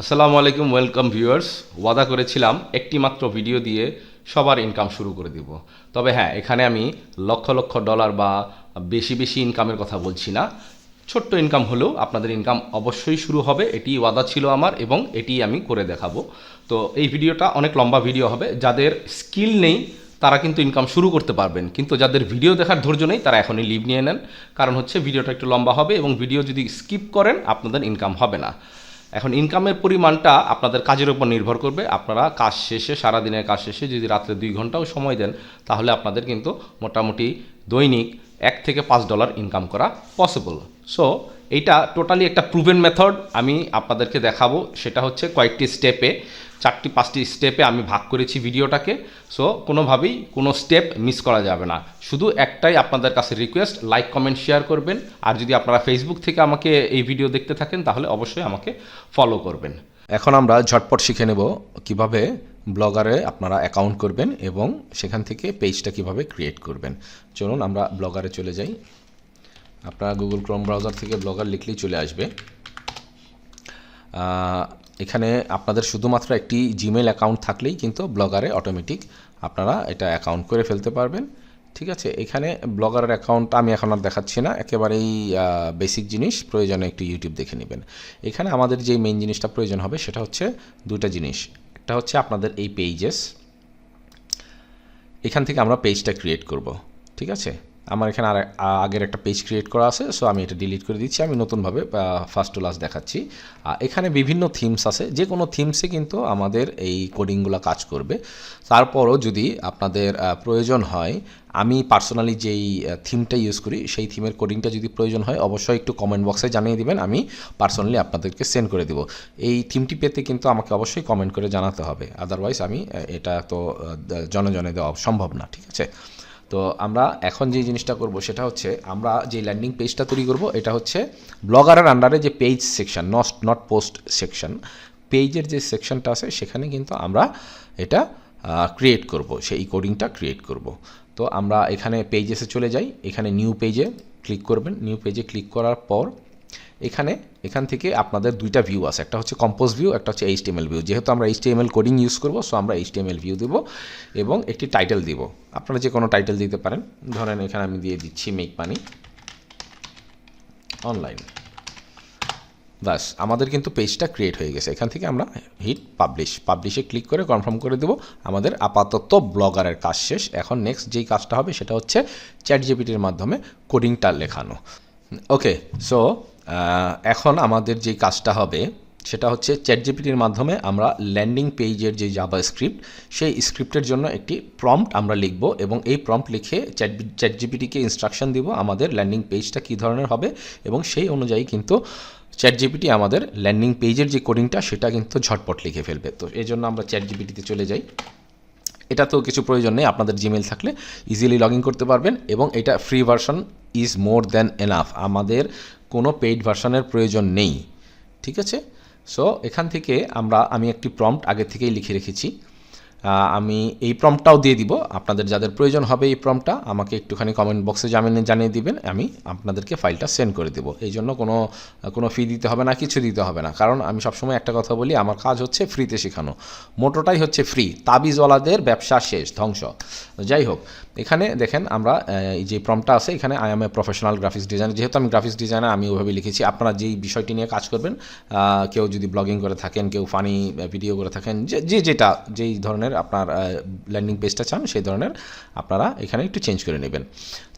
আসসালামু আলাইকুম, welcome viewers. ওয়াদা করেছিলাম একটি মাত্র ভিডিও দিয়ে সবার ইনকাম শুরু করে দিব। তবে হ্যাঁ, এখানে আমি লক্ষ লক্ষ ডলার বা বেশি বেশি ইনকামের কথা বলছি না। ছোট্ট ইনকাম হলেও আপনাদের ইনকাম অবশ্যই শুরু হবে, এটি ওয়াদা ছিল আমার এবং এটি আমি করে দেখাবো। তো এই ভিডিওটা অনেক লম্বা ভিডিও হবে। যাদের স্কিল নেই তারা কিন্তু ইনকাম শুরু করতে পারবেন, কিন্তু যাদের ভিডিও দেখার ধৈর্য নেই তারা এখনই লিভ নিয়ে নেন। কারণ হচ্ছে ভিডিওটা একটু লম্বা হবে এবং ভিডিও যদি স্কিপ করেন আপনাদের ইনকাম হবে না। এখন ইনকামের পরিমাণটা আপনাদের কাজের উপর নির্ভর করবে। আপনারা কাজ শেষে, সারাদিনের কাজ শেষে যদি রাত্রে 2 ঘন্টাও সময় দেন, তাহলে আপনাদের কিন্তু মোটামুটি দৈনিক $1 থেকে $5 ইনকাম করা পসিবল। সো এইটা টোটালি একটা প্রুভেন মেথড আমি আপনাদেরকে দেখাবো। সেটা হচ্ছে কয়েকটি স্টেপে, 4-5টি স্টেপে আমি ভাগ করেছি ভিডিওটাকে। সো কোনোভাবেই কোনো স্টেপ মিস করা যাবে না। শুধু একটাই আপনাদের কাছে রিকোয়েস্ট, লাইক কমেন্ট শেয়ার করবেন। আর যদি আপনারা ফেসবুক থেকে আমাকে এই ভিডিও দেখতে থাকেন তাহলে অবশ্যই আমাকে ফলো করবেন। এখন আমরা ঝটপট শিখে নেব কিভাবে ব্লগারে আপনারা অ্যাকাউন্ট করবেন এবং সেখান থেকে পেজটা কিভাবে ক্রিয়েট করবেন। চলুন আমরা ব্লগারে চলে যাই। আপনারা গুগল ক্রোম ব্রাউজার থেকে ব্লগার লিখলেই চলে আসবে। এখানে আপনাদের শুধুমাত্র একটি জিমেল অ্যাকাউন্ট থাকলেই কিন্তু ব্লগারে অটোমেটিক আপনারা এটা অ্যাকাউন্ট করে ফেলতে পারবেন। ঠিক আছে, এখানে ব্লগারের অ্যাকাউন্ট আমি এখন আর দেখাচ্ছি না, একেবারেই বেসিক জিনিস। প্রয়োজনে একটু ইউটিউব দেখে নেবেন। এখানে আমাদের যেই মেইন জিনিসটা প্রয়োজন হবে সেটা হচ্ছে দুটা জিনিস। একটা হচ্ছে আপনাদের এই পেজেস, এখান থেকে আমরা পেজটা ক্রিয়েট করব। ঠিক আছে, আমার এখানে আগের একটা পেজ ক্রিয়েট করা আছে, সো আমি এটা ডিলিট করে দিচ্ছি। আমি নতুনভাবে ফার্স্ট টু লাস্ট দেখাচ্ছি। এখানে বিভিন্ন থিমস আছে, যে কোনো থিমসে কিন্তু আমাদের এই কোডিংগুলো কাজ করবে। তারপরও যদি আপনাদের প্রয়োজন হয়, আমি পার্সোনালি যেই থিমটা ইউজ করি সেই থিমের কোডিংটা যদি প্রয়োজন হয় অবশ্যই একটু কমেন্ট বক্সে জানিয়ে দিবেন, আমি পার্সোনালি আপনাদেরকে সেন্ড করে দেব। এই থিমটি পেতে কিন্তু আমাকে অবশ্যই কমেন্ট করে জানাতে হবে, আদারওয়াইজ আমি এটা তো জনে জনে দেওয়া সম্ভব না। ঠিক আছে, তো আমরা এখন যে জিনিসটা করব সেটা হচ্ছে আমরা যে ল্যান্ডিং পেজটা তৈরি করব এটা হচ্ছে ব্লগারের আন্ডারে যে page section, not post section, পেজের যে সেকশনটা আছে সেখানে কিন্তু আমরা এটা ক্রিয়েট করব, সেই কোডিংটা ক্রিয়েট করব। তো আমরা এখানে পেজেসে চলে যাই, এখানে নিউ পেজে ক্লিক করবেন। নিউ পেজে ক্লিক করার পর এখান থেকে আপনাদের দুইটা ভিউ আছে, একটা হচ্ছে কম্পোজ ভিউ, একটা হচ্ছে এইচটিএমএল ভিউ। যেহেতু আমরা এইচটিএমএল কোডিং ইউজ করব, সো আমরা এইচটিএমএল ভিউ দেব এবং একটি টাইটেল দিব। আপনারা যে কোনো টাইটেল দিতে পারেন, ধরেন এখানে আমি দিয়ে দিচ্ছি মেক মানি অনলাইন। বাস, আমাদের কিন্তু পেজটা ক্রিয়েট হয়ে গেছে। এখান থেকে আমরা হিট পাবলিশে ক্লিক করে কনফার্ম করে দেব। আমাদের আপাতত ব্লগারের কাজ শেষ। এখন নেক্সট যেই কাজটা হবে সেটা হচ্ছে চ্যাটজিপিটির মাধ্যমে কোডিংটা লেখানো। ওকে, সো এখন আমাদের যে কাজটা হবে সেটা হচ্ছে চ্যাটজিপিটির মাধ্যমে আমরা ল্যান্ডিং পেজের যে জাভা স্ক্রিপ্ট, সেই স্ক্রিপ্টের জন্য একটি প্রম্পট আমরা লিখব এবং এই প্রম্পট লিখে চ্যাটজিপিটিকে ইনস্ট্রাকশন দিব আমাদের ল্যান্ডিং পেজটা কী ধরনের হবে এবং সেই অনুযায়ী কিন্তু চ্যাটজিপিটি আমাদের ল্যান্ডিং পেজের যে কোডিংটা সেটা কিন্তু ঝটপট লিখে ফেলবে। তো এই জন্য আমরা চ্যাটজিপিটিতে চলে যাই। এটা তো কিছু প্রয়োজন নেই, আপনাদের জিমেল থাকলে ইজিলি লগ ইন করতে পারবেন এবং এটা free version is more than enough, আমাদের কোনো পেইড ভার্সনের প্রয়োজন নেই। ঠিক আছে, সো এখান থেকে আমি একটি প্রম্পট আগে থেকেই লিখে রেখেছি, আমি এই প্রম্পটটাও দিয়ে দিব। আপনাদের যাদের প্রয়োজন হবে এই প্রম্পটটা আমাকে একটুখানি কমেন্ট বক্সে জানিয়ে দিবেন, আমি আপনাদেরকে ফাইলটা সেন্ড করে দেবো। এই জন্য কোনো ফি দিতে হবে না, কিছু দিতে হবে না। কারণ আমি সবসময় একটা কথা বলি, আমার কাজ হচ্ছে ফ্রিতে শেখানো, মোটোটাই হচ্ছে ফ্রি। তাবিজওয়ালাদের ব্যবসা শেষ, ধ্বংস। যাই হোক, এখানে দেখেন আমরা এই যে প্রম্পটটা আছে, এখানে I M a professional graphics designer. যেহেতু আমি গ্রাফিক্স ডিজাইনার আমি ওইভাবে লিখেছি। আপনারা যেই বিষয়টি নিয়ে কাজ করবেন, কেউ যদি ব্লগিং করে থাকেন, কেউ ফানি ভিডিও করে থাকেন, যেই ধরনের আপনার ল্যান্ডিং পেজটা চান সেই ধরনের আপনারা এখানে একটু চেঞ্জ করে নেবেন।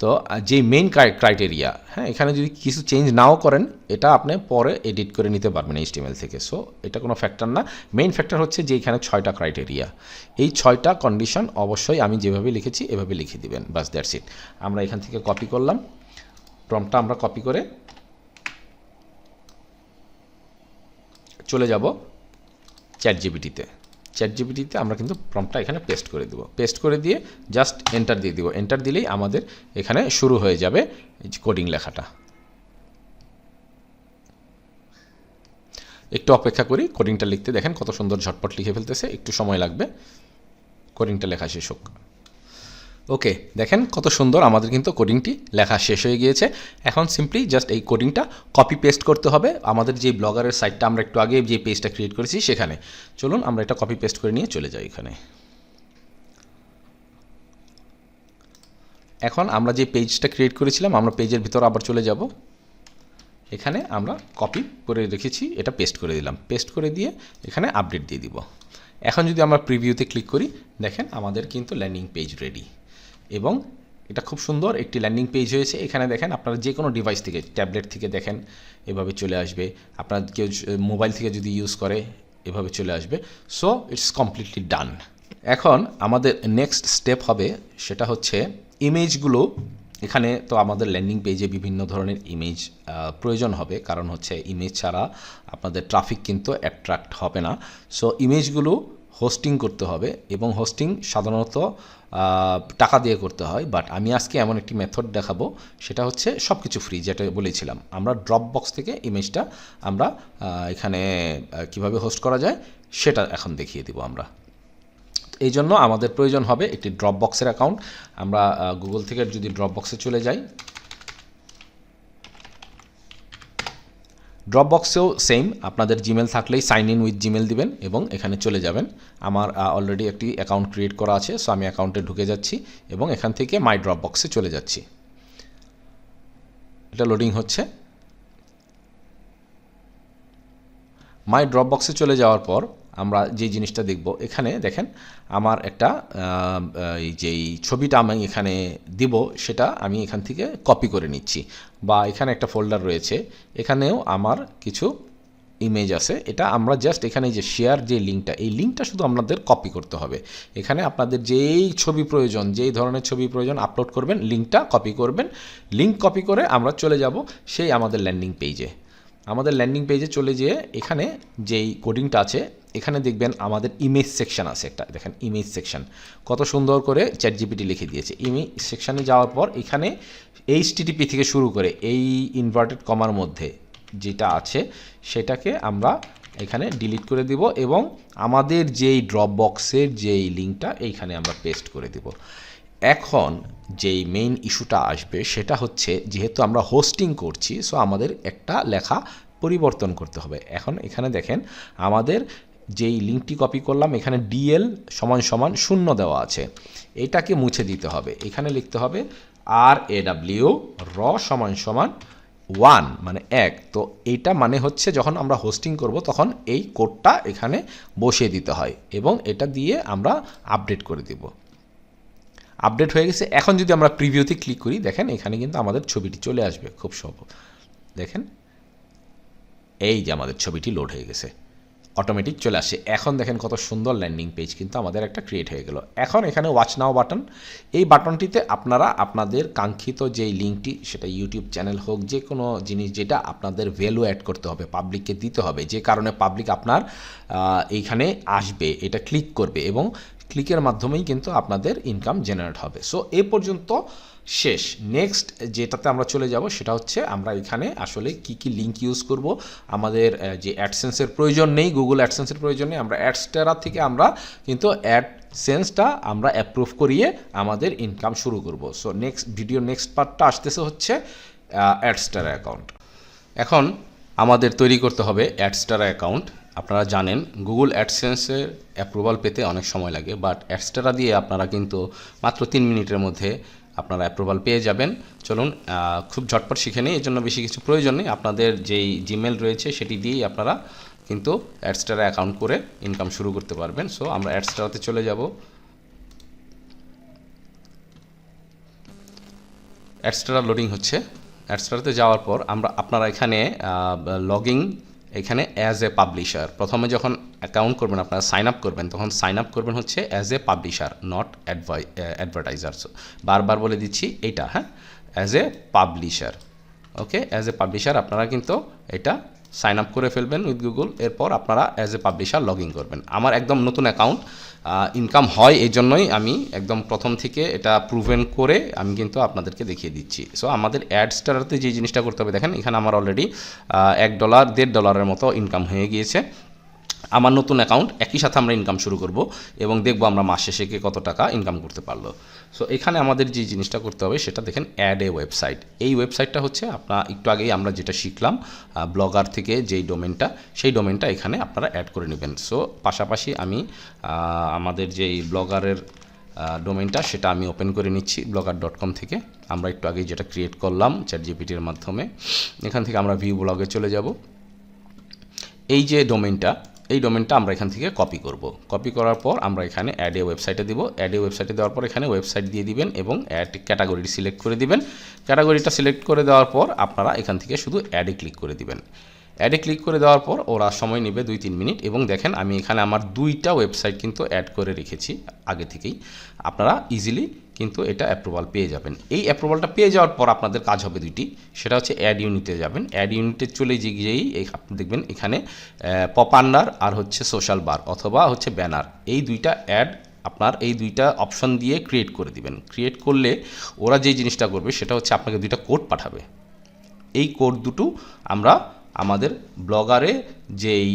তো যে মেইন ক্রাইটেরিয়া, হ্যাঁ, এখানে যদি কিছু চেঞ্জ নাও করেন এটা আপনি পরে এডিট করে নিতে পারবেন এইচটিএমএল থেকে। সো এটা কোনো ফ্যাক্টর না, মেইন ফ্যাক্টর হচ্ছে যে এখানে 6টা ক্রাইটেরিয়া, এই 6টা কন্ডিশন অবশ্যই আমি যেভাবে লিখেছি এভাবে লিখে দিবেন। বাস, দ্যাটস ইট। আমরা এখান থেকে কপি করলাম প্রম্পটটা, আমরা কপি করে চলে যাব চ্যাটজিপিটিতে আমরা কিন্তু প্রম্পটটা এখানে পেস্ট করে দেব। পেস্ট করে দিয়ে জাস্ট এন্টার দিয়ে দিব। এন্টার দিলেই আমাদের এখানে শুরু হয়ে যাবে কোডিং লেখাটা। একটু অপেক্ষা করি কোডিংটা লিখতে, দেখেন কত সুন্দর ঝটপট লিখে ফেলতেছে। একটু সময় লাগবে কোডিংটা লেখা শেষ হোক। ওকে, দেখেন কত সুন্দর আমাদের কিন্তু কোডিংটি লেখা শেষ হয়ে গিয়েছে। এখন সিম্পলি জাস্ট এই কোডিংটা কপি পেস্ট করতে হবে আমাদের যে ব্লগারের সাইটটা আমরা একটু আগে যে পেজটা ক্রিয়েট করেছি সেখানে। চলুন আমরা এটা কপি পেস্ট করে নিয়ে চলে যাই এখানে। এখন আমরা যে পেজটা ক্রিয়েট করেছিলাম আমরা পেজের ভিতর আবার চলে যাব। এখানে আমরা কপি করে রেখেছি, এটা পেস্ট করে দিলাম। পেস্ট করে দিয়ে এখানে আপডেট দিয়ে দিব। এখন যদি আমরা প্রিভিউতে ক্লিক করি, দেখেন আমাদের কিন্তু ল্যান্ডিং পেজ রেডি এবং এটা খুব সুন্দর একটি ল্যান্ডিং পেজ হয়েছে। এখানে দেখেন আপনারা যে কোনো ডিভাইস থেকে, ট্যাবলেট থেকে দেখেন এভাবে চলে আসবে, আপনার কেউ মোবাইল থেকে যদি ইউজ করে এভাবে চলে আসবে। সো ইটস কমপ্লিটলি ডান। এখন আমাদের নেক্সট স্টেপ হবে, সেটা হচ্ছে ইমেজগুলো। এখানে তো আমাদের ল্যান্ডিং পেজে বিভিন্ন ধরনের ইমেজ প্রয়োজন হবে, কারণ হচ্ছে ইমেজ ছাড়া আপনাদের ট্রাফিক কিন্তু অ্যাট্রাক্ট হবে না। সো ইমেজগুলো হোস্টিং করতে হবে এবং হোস্টিং সাধারণত টাকা দিয়ে করতে হয়, বাট আমি আজকে এমন একটি মেথড দেখাবো, সেটা হচ্ছে সব কিছু ফ্রি। যেটা বলেছিলাম, আমরা ড্রপ বক্স থেকে ইমেজটা আমরা এখানে কিভাবে হোস্ট করা যায় সেটা এখন দেখিয়ে দিব আমরা। এই জন্য আমাদের প্রয়োজন হবে একটি ড্রপ বক্সের অ্যাকাউন্ট। আমরা গুগল থেকে যদি ড্রপ বক্সে চলে যাই, ড্রপ বক্সেও সেম, আপনাদের জিমেল থাকলেই সাইন ইন উইথ জিমেল দিবেন এবং এখানে চলে যাবেন। আমার অলরেডি একটি অ্যাকাউন্ট ক্রিয়েট করা আছে, সো আমি অ্যাকাউন্টে ঢুকে যাচ্ছি এবং এখান থেকে মাই ড্রপ বক্সে চলে যাচ্ছি। এটা লোডিং হচ্ছে। মাই ড্রপ বক্সে চলে যাওয়ার পর আমরা যে জিনিসটা দেখব, এখানে দেখেন আমার একটা যেই ছবিটা আমি এখানে দিব সেটা আমি এখান থেকে কপি করে নিচ্ছি, বা এখানে একটা ফোল্ডার রয়েছে, এখানেও আমার কিছু ইমেজ আছে। এটা আমরা জাস্ট এখানে যে শেয়ার যে লিঙ্কটা, এই লিঙ্কটা শুধু আপনাদের কপি করতে হবে। এখানে আপনাদের যেই ছবি প্রয়োজন, যেই ধরনের ছবি প্রয়োজন আপলোড করবেন, লিঙ্কটা কপি করবেন। লিঙ্ক কপি করে আমরা চলে যাব সেই আমাদের ল্যান্ডিং পেজে। আমাদের ল্যান্ডিং পেজে চলে যেয়ে এখানে যেই কোডিংটা আছে, এখানে দেখবেন আমাদের ইমেজ সেকশন আছে একটা, দেখেন ইমেজ সেকশন কত সুন্দর করে চ্যাটজিপিটি লিখে দিয়েছে। ইমেজ সেকশানে যাওয়ার পর এখানে HTTP থেকে শুরু করে এই ইনভার্টেড কমার মধ্যে যেটা আছে সেটাকে আমরা এখানে ডিলিট করে দিব এবং আমাদের যেই ড্রপ বক্সের যেই লিঙ্কটা এইখানে আমরা পেস্ট করে দিব। এখন যেই মেইন ইস্যুটা আসবে সেটা হচ্ছে, যেহেতু আমরা হোস্টিং করছি, সো আমাদের একটা লেখা পরিবর্তন করতে হবে। এখন এখানে দেখেন আমাদের যেই লিঙ্কটি কপি করলাম, এখানে DL = 0 দেওয়া আছে, এটাকে মুছে দিতে হবে। এখানে লিখতে হবে RAW = 1 মানে 1। তো এইটা মানে হচ্ছে যখন আমরা হোস্টিং করব তখন এই কোডটা এখানে বসিয়ে দিতে হয় এবং এটা দিয়ে আমরা আপডেট করে দিব। আপডেট হয়ে গেছে। এখন যদি আমরা প্রিভিউতে ক্লিক করি, দেখেন এখানে কিন্তু আমাদের ছবিটি চলে আসবে খুব সহজ। দেখেন এই যে আমাদের ছবিটি লোড হয়ে গেছে, অটোমেটিক চলে আসে। এখন দেখেন কত সুন্দর ল্যান্ডিং পেজ কিন্তু আমাদের একটা ক্রিয়েট হয়ে গেল। এখন এখানে ওয়াচ নাও বাটন, এই বাটনটিতে আপনারা আপনাদের কাঙ্ক্ষিত যেই লিঙ্কটি, সেটা ইউটিউব চ্যানেল হোক, যে কোনো জিনিস যেটা আপনাদের ভ্যালু অ্যাড করতে হবে, পাবলিককে দিতে হবে, যে কারণে পাবলিক আপনার এইখানে আসবে, এটা ক্লিক করবে এবং ক্লিকের মাধ্যমেই কিন্তু আপনাদের ইনকাম জেনারেট হবে। সো এই পর্যন্ত শেষ। নেক্সট যেটাতে আমরা চলে যাব সেটা হচ্ছে আমরা এখানে আসলে কি কি লিঙ্ক ইউজ করব। আমাদের যে অ্যাডসেন্সের প্রয়োজন নেই, গুগল অ্যাডসেন্সের প্রয়োজন নেই, আমরা অ্যাডস্টারা থেকে আমরা কিন্তু অ্যাডসেন্সটা আমরা অ্যাপ্রুভ করিয়ে আমাদের ইনকাম শুরু করব। সো নেক্সট পার্টটা আসতেছে হচ্ছে অ্যাডস্টারা অ্যাকাউন্ট। এখন আমাদের তৈরি করতে হবে অ্যাডস্টারা অ্যাকাউন্ট। আপনারা জানেন গুগল অ্যাডসেন্সের অ্যাপ্রুভাল পেতে অনেক সময় লাগে, বাট অ্যাডস্টারা দিয়ে আপনারা কিন্তু মাত্র 3 মিনিটের মধ্যে আপনারা অ্যাপ্রুভাল পেয়ে যাবেন। চলুন খুব ঝটপট শিখে নিই, এর জন্য বেশি কিছু প্রয়োজন নেই। আপনাদের যেই জিমেল রয়েছে সেটি দিয়েই আপনারা কিন্তু অ্যাডস্টারা অ্যাকাউন্ট করে ইনকাম শুরু করতে পারবেন। সো আমরা অ্যাডস্টারাতে চলে যাব। অ্যাডস্টারা লোডিং হচ্ছে। অ্যাডস্টারাতে যাওয়ার পর আপনারা এখানে লগিং, এখানে অ্যাজ এ পাবলিশার, প্রথমে যখন অ্যাকাউন্ট করবেন আপনারা সাইন আপ করবেন, তখন সাইন আপ করবেন হচ্ছে as a publisher, not advertiser. বারবার বলে দিচ্ছি এইটা, হ্যাঁ, as a publisher. Okay, as a publisher আপনারা কিন্তু এটা সাইন আপ করে ফেলবেন উইথ গুগল। এরপর আপনারা as a publisher log in করবেন। আমার একদম নতুন অ্যাকাউন্ট, ইনকাম হয় এই জন্যই আমি একদম প্রথম থেকে এটা প্রুভেন করে আমি কিন্তু আপনাদেরকে দেখিয়ে দিচ্ছি। সো আমাদের অ্যাডস্টারাতে যে জিনিসটা করতে হবে, দেখেন এখানে আমার অলরেডি $1 $1.5 মতো ইনকাম হয়ে গিয়েছে। আমার নতুন অ্যাকাউন্ট, একই সাথে আমরা ইনকাম শুরু করব এবং দেখব আমরা মাস শেষে কত টাকা ইনকাম করতে পারলো। সো এখানে আমাদের যে জিনিসটা করতে হবে সেটা দেখেন, অ্যাড এ ওয়েবসাইট। এই ওয়েবসাইটটা হচ্ছে আপনার একটু আগেই আমরা যেটা শিখলাম ব্লগার থেকে যেই ডোমেনটা, সেই ডোমেনটা এখানে আপনারা অ্যাড করে নেবেন। সো পাশাপাশি আমি আমাদের যেই ব্লগারের ডোমেনটা সেটা আমি ওপেন করে নিচ্ছি blogger.com থেকে। আমরা একটু আগেই যেটা ক্রিয়েট করলাম চ্যাটজিপিটির মাধ্যমে, এখান থেকে আমরা ভিউ ব্লগে চলে যাব। এই যে ডোমেনটা, এই ডোমেনটা আমরা এখান থেকে কপি করব। কপি করার পর আমরা এখানে অ্যাড এ ওয়েবসাইটে দিব। অ্যাড এ ওয়েবসাইটে দেওয়ার পর এখানে ওয়েবসাইট দিয়ে দিবেন এবং অ্যাড ক্যাটাগরি সিলেক্ট করে দিবেন। ক্যাটাগরিটা সিলেক্ট করে দেওয়ার পর আপনারা এখান থেকে শুধু অ্যাডে ক্লিক করে দিবেন। অ্যাডে ক্লিক করে দেওয়ার পর ওরা সময় নেবে 2-3 মিনিট, এবং দেখেন আমি এখানে আমার 2টা ওয়েবসাইট কিন্তু অ্যাড করে রেখেছি আগে থেকেই। আপনারা ইজিলি কিন্তু এটা অ্যাপ্রুভাল পেয়ে যাবেন। এই অ্যাপ্রুভালটা পেয়ে যাওয়ার পর আপনাদের কাজ হবে দুইটি, সেটা হচ্ছে অ্যাড ইউনিটে যাবেন। অ্যাড ইউনিটে চলে গিয়েই আপনি দেখবেন এখানে পপ আন্ডার আর হচ্ছে সোশ্যাল বার অথবা হচ্ছে ব্যানার, এই দুইটা অ্যাড আপনার এই দুইটা অপশন দিয়ে ক্রিয়েট করে দিবেন। ক্রিয়েট করলে ওরা যে জিনিসটা করবে সেটা হচ্ছে আপনাকে দুইটা কোড পাঠাবে। এই কোড দুটো আমরা আমাদের ব্লগারে যেই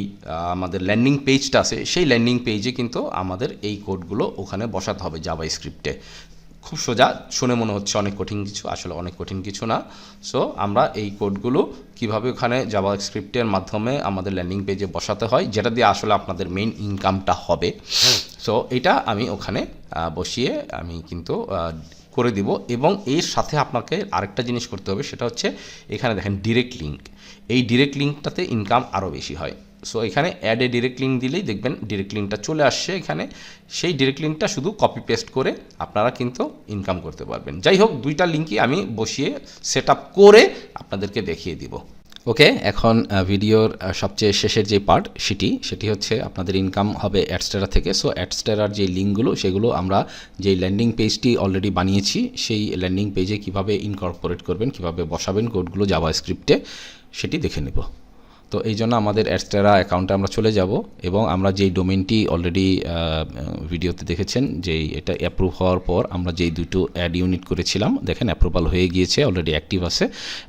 আমাদের ল্যান্ডিং পেজটা আছে সেই ল্যান্ডিং পেজে কিন্তু আমাদের এই কোডগুলো ওখানে বসাতে হবে জাভা স্ক্রিপ্টে। খুব সোজা, শুনে মনে হচ্ছে অনেক কঠিন কিছু, আসলে অনেক কঠিন কিছু না। সো আমরা এই কোডগুলো কিভাবে ওখানে জাভা স্ক্রিপ্টের মাধ্যমে আমাদের ল্যান্ডিং পেজে বসাতে হয়, যেটা দিয়ে আসলে আপনাদের মেইন ইনকামটা হবে। সো এটা আমি ওখানে বসিয়ে আমি কিন্তু করে দিব। এবং এর সাথে আপনাকে আরেকটা জিনিস করতে হবে, সেটা হচ্ছে এখানে দেখেন ডিরেক্ট লিঙ্ক। এই ডিরেক্ট লিঙ্কটাতে ইনকাম আরও বেশি হয়। সো এখানে অ্যাড এ ডিরেক্ট লিঙ্ক দিলেই দেখবেন ডিরেক্ট লিঙ্কটা চলে আসছে এখানে। সেই ডিরেক্ট লিঙ্কটা শুধু কপি পেস্ট করে আপনারা কিন্তু ইনকাম করতে পারবেন। যাই হোক, দুইটা লিঙ্কই আমি বসিয়ে সেট আপ করে আপনাদেরকে দেখিয়ে দিব। ওকে, এখন ভিডিওর সবচেয়ে শেষের যে পার্ট সেটি হচ্ছে আপনাদের ইনকাম হবে অ্যাডস্টেরা থেকে। সো অ্যাডস্টেরার যে লিঙ্কগুলো সেগুলো আমরা যেই ল্যান্ডিং পেজটি অলরেডি বানিয়েছি সেই ল্যান্ডিং পেজে কিভাবে ইনকর্পোরেট করবেন, কিভাবে বসাবেন কোডগুলো জাভা স্ক্রিপ্টে, সেটি দেখে নেব। তো এই জন্য আমাদের অ্যাডস্টেরা অ্যাকাউন্টে আমরা চলে যাব এবং আমরা যেই ডোমেনটি অলরেডি ভিডিওতে দেখেছেন যেই এটা অ্যাপ্রুভ হওয়ার পর আমরা যেই দুটো অ্যাড ইউনিট করেছিলাম দেখেন অ্যাপ্রুভাল হয়ে গিয়েছে, অলরেডি অ্যাক্টিভ আছে।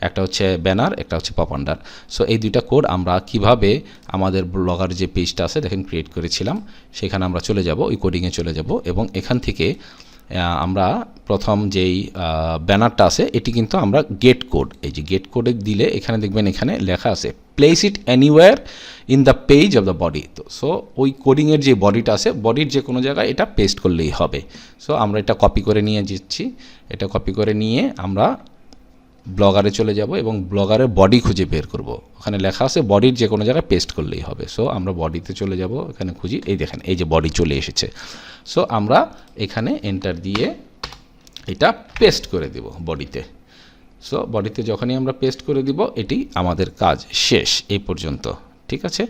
একটা হচ্ছে ব্যানার, একটা হচ্ছে পপ আন্ডার। সো এই দুইটা কোড আমরা কিভাবে আমাদের ব্লগার যে পেজটা আছে দেখেন ক্রিয়েট করেছিলাম সেখানে আমরা চলে যাব, ওই কোডিংয়ে চলে যাব এবং এখান থেকে আমরা প্রথম যেই ব্যানারটা আছে এটি কিন্তু আমরা গেট কোড, এই যে গেট কোডে দিলে এখানে দেখবেন এখানে লেখা আছে place it anywhere in the page of the body. তো সো ওই কোডিংয়ের যে বডিটা আছে বডির যে কোনো জায়গায় এটা পেস্ট করলেই হবে। সো আমরা এটা কপি করে নিয়ে যাচ্ছি, এটা কপি করে নিয়ে আমরা ব্লগারে চলে যাব এবং ব্লগারের বডি খুঁজে বের করব। ওখানে লেখা আছে বডির যে কোনো জায়গায় পেস্ট করলেই হবে। সো আমরা বডিতে চলে যাব, এখানে খুঁজি, এই দেখেন এই যে বডি চলে এসেছে। সো আমরা এখানে এন্টার দিয়ে এটা পেস্ট করে দেব বডিতে। সো বডিতে যখনই আমরা পেস্ট করে দিব এটি আমাদের কাজ শেষ এই পর্যন্ত, ঠিক আছে।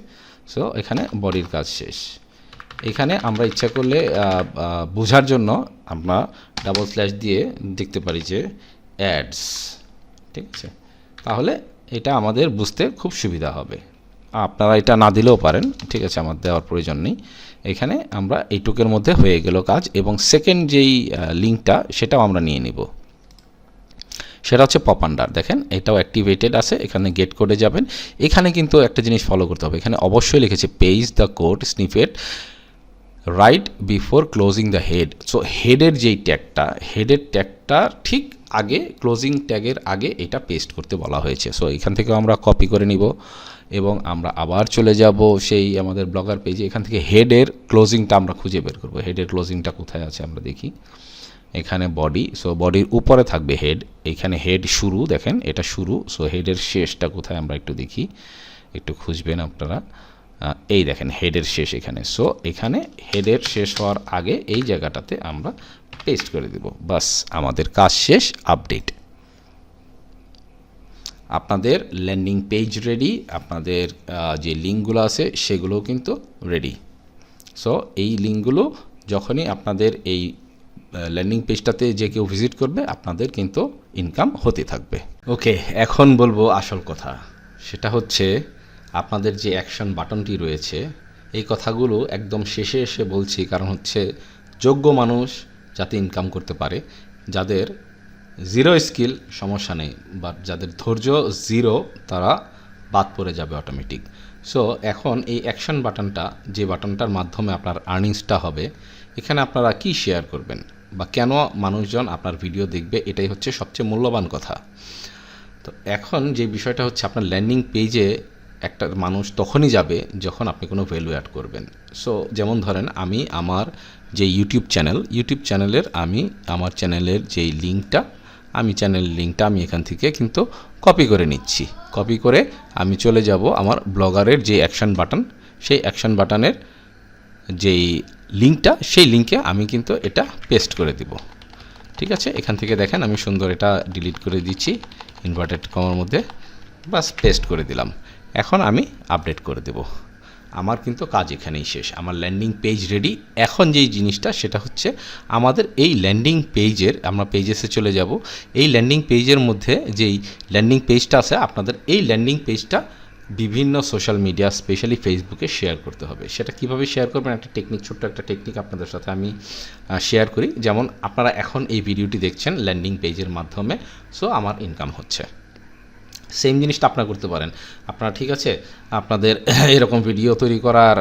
সো এখানে বডির কাজ শেষ। এখানে আমরা ইচ্ছা করলে বোঝার জন্য আমরা ডাবল স্ল্যাশ দিয়ে দেখতে পারি যে অ্যাডস, ঠিক আছে, তাহলে এটা আমাদের বুঝতে খুব সুবিধা হবে। আপনারা এটা না দিলেও পারেন, ঠিক আছে, আমার দেওয়ার প্রয়োজন নেই। এখানে আমরা এইটুকের মধ্যে হয়ে গেল কাজ এবং সেকেন্ড যেই লিঙ্কটা সেটাও আমরা নিয়ে নিব, সেটা হচ্ছে পপ আন্ডার। দেখেন এটাও অ্যাক্টিভেটেড আছে, এখানে গেট কোডে যাবেন। এখানে কিন্তু একটা জিনিস ফলো করতে হবে, এখানে অবশ্যই লিখেছে paste the code snippet right before closing the head. So হেডের যেই ট্যাগটা, হেডের ট্যাগটা ঠিক আগে, ক্লোজিং ট্যাগের আগে এটা পেস্ট করতে বলা হয়েছে। সো এখান থেকেও আমরা কপি করে নিব এবং আমরা আবার চলে যাব সেই আমাদের ব্লগার পেজে। এখান থেকে হেডের ক্লোজিংটা আমরা খুঁজে বের করব। হেডের ক্লোজিংটা কোথায় আছে আমরা দেখি, এখানে বডি। সো বডির উপরে থাকবে হেড, এখানে হেড শুরু, দেখেন এটা শুরু। সো হেডের শেষটা কোথায় আমরা একটু দেখি, একটু খুঁজবেন আপনারা, এই দেখেন হেডের শেষ এখানে। সো এখানে হেডের শেষ হওয়ার আগে এই জায়গাটাতে আমরা পেস্ট করে দেব, বাস আমাদের কাজ শেষ। আপডেট, আপনাদের ল্যান্ডিং পেজ রেডি, আপনাদের যে লিঙ্কগুলো আছে সেগুলোও কিন্তু রেডি। সো এই লিঙ্কগুলো যখনই আপনাদের এই ল্যান্ডিং পেজটাতে যে কেউ ভিজিট করবে আপনাদের কিন্তু ইনকাম হতে থাকবে। ওকে, এখন বলবো আসল কথা, সেটা হচ্ছে আপনাদের যে অ্যাকশন বাটনটি রয়েছে, এই কথাগুলো একদম শেষে এসে বলছি, কারণ হচ্ছে যোগ্য মানুষ যাতে ইনকাম করতে পারে, যাদের জিরো স্কিল সমস্যা নেই, বা যাদের ধৈর্য জিরো তারা বাদ পড়ে যাবে অটোমেটিক। সো এখন এই অ্যাকশন বাটনটা, যে বাটনটার মাধ্যমে আপনার আর্নিংসটা হবে, এখানে আপনারা কি শেয়ার করবেন বা কেন মানুষজন আপনার ভিডিও দেখবে, এটাই হচ্ছে সবচেয়ে মূল্যবান কথা। তো এখন যে বিষয়টা হচ্ছে, আপনার ল্যান্ডিং পেজে একটা মানুষ তখনই যাবে যখন আপনি কোনো ভ্যালু অ্যাড করবেন। সো যেমন ধরেন, আমি আমার যে ইউটিউব চ্যানেলের আমি আমার চ্যানেলের যেই লিঙ্কটা, আমি এখান থেকে কিন্তু কপি করে নিচ্ছি। কপি করে আমি চলে যাব আমার ব্লগারের যে অ্যাকশন বাটন, সেই অ্যাকশন বাটনের যেই লিঙ্কটা, সেই লিঙ্কে আমি কিন্তু এটা পেস্ট করে দিব। ঠিক আছে, এখান থেকে দেখেন আমি সুন্দর এটা ডিলিট করে দিচ্ছি ইনভার্টেড কমার মধ্যে, বাস পেস্ট করে দিলাম। এখন আমি আপডেট করে দেব। আমার কিন্তু কাজ এখানেই শেষ, আমার ল্যান্ডিং পেজ রেডি। এখন যেই জিনিসটা সেটা হচ্ছে, আমাদের এই ল্যান্ডিং পেজের, আমরা পেজেসে চলে যাব, এই ল্যান্ডিং পেজের মধ্যে যেই ল্যান্ডিং পেজটা আছে, আপনাদের এই ল্যান্ডিং পেজটা বিভিন্ন সোশ্যাল মিডিয়া, স্পেশালি ফেসবুকে শেয়ার করতে হবে। সেটা কিভাবে শেয়ার করবেন, একটা টেকনিক, ছোট্ট একটা টেকনিক আপনাদের সাথে আমি শেয়ার করি। যেমন আপনারা এখন এই ভিডিওটি দেখছেন ল্যান্ডিং পেজের মাধ্যমে, সো আমার ইনকাম হচ্ছে। সেম জিনিসটা আপনারা করতে পারেন। আপনারা ঠিক আছে, আপনাদের এরকম ভিডিও তৈরি করার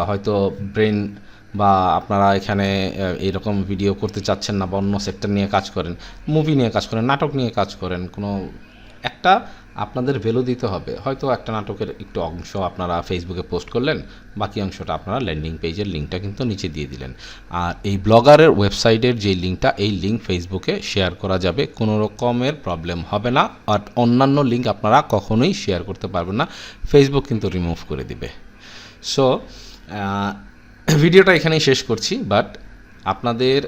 হয়তো ব্রেন, বা আপনারা এখানে এরকম ভিডিও করতে চাচ্ছেন না, বা অন্য সেক্টর নিয়ে কাজ করেন, মুভি নিয়ে কাজ করেন, নাটক নিয়ে কাজ করেন, কোনো একটা আপনাদের ভ্যালু দিতে হবে। হয়তো একটা নাটকের একটু অংশ আপনারা ফেসবুকে পোস্ট করলেন, বাকি অংশটা আপনারা ল্যান্ডিং পেজের লিঙ্কটা কিন্তু নিচে দিয়ে দিলেন। আর এই ব্লগারের ওয়েবসাইটের যে লিঙ্কটা, এই লিঙ্ক ফেসবুকে শেয়ার করা যাবে, কোনো রকমের প্রবলেম হবে না। আর অন্যান্য লিঙ্ক আপনারা কখনোই শেয়ার করতে পারবেন না, ফেসবুক কিন্তু রিমুভ করে দিবে। সো ভিডিওটা এখানেই শেষ করছি, বাট আপনাদের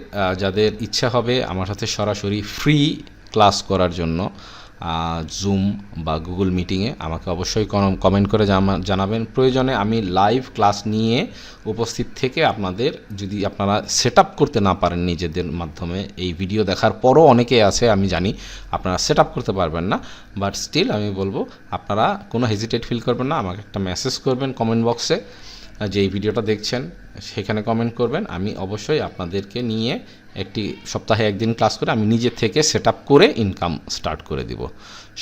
যাদের ইচ্ছা হবে আমার সাথে সরাসরি ফ্রি ক্লাস করার জন্য জুম বা গুগল মিটিংয়ে, আমাকে অবশ্যই কমেন্ট করে জানাবেন। প্রয়োজনে আমি লাইভ ক্লাস নিয়ে উপস্থিত থেকে আপনাদের, যদি আপনারা সেট আপ করতে না পারেন নিজেদের মাধ্যমে, এই ভিডিও দেখার পরও অনেকে আছে আমি জানি আপনারা সেট আপ করতে পারবেন না, বাট স্টিল আমি বলবো আপনারা কোনো হেজিটেট ফিল করবেন না, আমাকে একটা মেসেজ করবেন কমেন্ট বক্সে, যে এই ভিডিওটা দেখছেন সেখানে কমেন্ট করবেন। আমি অবশ্যই আপনাদেরকে নিয়ে একটি সপ্তাহে একদিন ক্লাস করে আমি নিজে থেকে সেট আপ করে ইনকাম স্টার্ট করে দিব।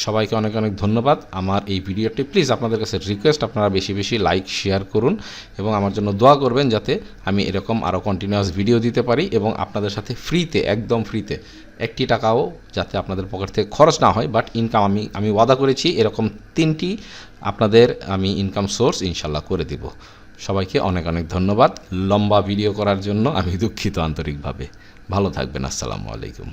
সবাইকে অনেক অনেক ধন্যবাদ। আমার এই ভিডিওটি প্লিজ আপনাদের কাছে রিকোয়েস্ট, আপনারা বেশি বেশি লাইক শেয়ার করুন এবং আমার জন্য দোয়া করবেন যাতে আমি এরকম আরও কন্টিনিউয়াস ভিডিও দিতে পারি এবং আপনাদের সাথে ফ্রিতে, একদম ফ্রিতে, একটি টাকাও যাতে আপনাদের পকেট থেকে খরচ না হয়, বাট ইনকাম আমি ওয়াদা করেছি এরকম 3টি আপনাদের আমি ইনকাম সোর্স ইনশাল্লাহ করে দিব। সবাইকে অনেক অনেক ধন্যবাদ। লম্বা ভিডিও করার জন্য আমি দুঃখিত আন্তরিকভাবে। ভালো থাকবেন। আসসালামু আলাইকুম।